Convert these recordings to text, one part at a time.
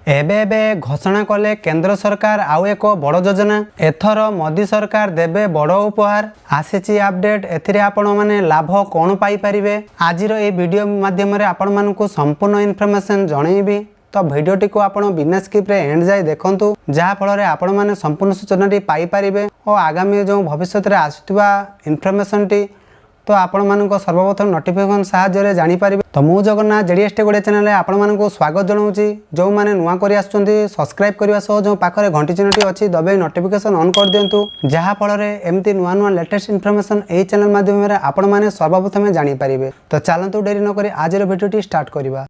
एबे एबे घोषणा कले केंद्र सरकार आउ एक बड़ योजना एथर मोदी सरकार देबे बड़ उपहार आसीची अपडेट एथिरे आपण माने लाभ कोन पाई परिबे आजिर ए वीडियो माध्यम रे आपण मानकु संपूर्ण इन्फॉर्मेशन जणैबी। तो वीडियोटी को आपण बिना स्किप रे एंड जाय देखंतु जहा फल रे आपण माने संपूर्ण सूचनाटी पाई परिबे और आगामी जो भविष्य रे आसुवा इन्फॉर्मेशन टी तो आपण मानक सर्वप्रथम नोटिफिकेशन साहाय्य जानि पारिबे। तो मु जगन्नाथ जेडीएस टे गोटे चैनल रे आपण मानक स्वागत जणाउची। जो माने नुआ करी आछुंती सब्सक्राइब करबा सह जो पाखरे घंटी चिन्हटी अछि दबे नोटिफिकेशन ऑन कर दियंतु जहा फल रे एमती नुआ नुआ लेटेस्ट इन्फॉर्मेशन एई चैनल माध्यम रे आपण माने सर्वप्रथम जानि पारिबे। तो चलंतु देरी न करी आजर वीडियोटी स्टार्ट करबा।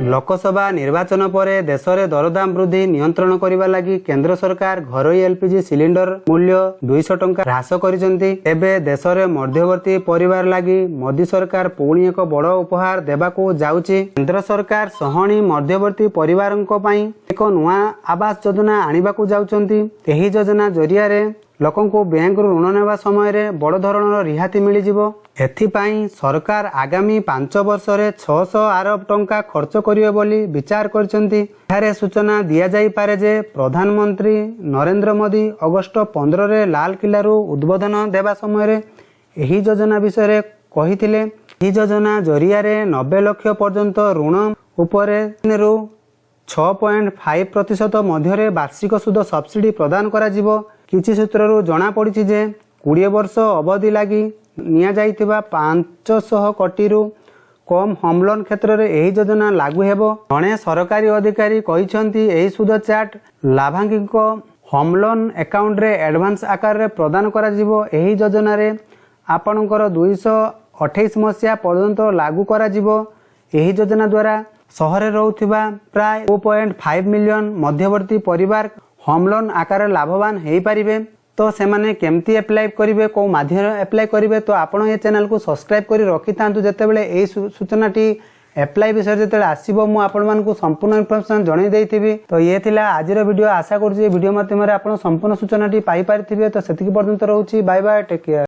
लोकसभा निर्वाचन पर देश में दरदाम वृद्धि नियंत्रण करने लगी केंद्र सरकार घरोई एलपीजी सिलिंडर मूल्य 200 टंका ह्रास करिसेंती। एबे देश में मध्यवर्ती परिवार लगी मोदी सरकार पुणी एक बड़ उपहार देबाकू जाउची। केंद्र सरकार सहणी मध्यवर्ती परिवारंक पई एक नुआ आवास योजना आनिबाकू जाउचंती। एही योजना जरिया रे लोकंको बैंक ऋण नेबा समय रे बड़ धरणर रिहाती मिली जिवो। एथिपाई सरकार आगामी 5 वर्ष रे 600 अरब टंका खर्च करिवे बोली विचार करचंती। एहारे सूचना दिया जाई पारे जे प्रधानमंत्री नरेंद्र मोदी अगस्त 15 रे लाल किला रु उद्बोधन देबा समय रे एही योजना विषय रे कहिथिले। एही योजना जरिया रे 90 लाख पर्यंत ऋण उपरे रु 6.5% मध्य वार्षिक सुध सब्सिडी प्रदान करा जिवो। किछि सूत्ररु जणा पड़िछि जे 20 वर्ष अवधि लागि निया जाइथिबा 500 कोटी रु कम होम लोन क्षेत्र रे एही योजना लागू हेबो। जणे सरकारी अधिकारी कहिसंती एही सुध चार्ट लाभांगी को होम लोन अकाउंट रे एडवांस आकार रे प्रदान करा जिवो। एही योजना रे आपनकर 228 मसिया पर्यंत लागू करा जिवो। एही योजना द्वारा शहर रहउथिबा प्राय 2.5 मिलियन मध्यवर्ती परिवार होम लोन आकार लाभवान हेई पारिबे। तो सेमाने केमती अप्लाई करिवे को माध्यम अप्लाई करिवे तो आपण ए चैनल को सब्सक्राइब करी रखि तांतु जेते बेले ए सूचनाटी अप्लाई विषय जेते आसीबो मु आपण मानकु संपूर्ण इन्फॉर्मेशन जणाई देइथिबी। तो ये थिला आजिर वीडियो आशा करछि वीडियो माध्यम रे आपण संपूर्ण सूचनाटी पाई पारिथिबे। तो सेतिकी पर्यंत रहउछि बाय बाय टेक केयर।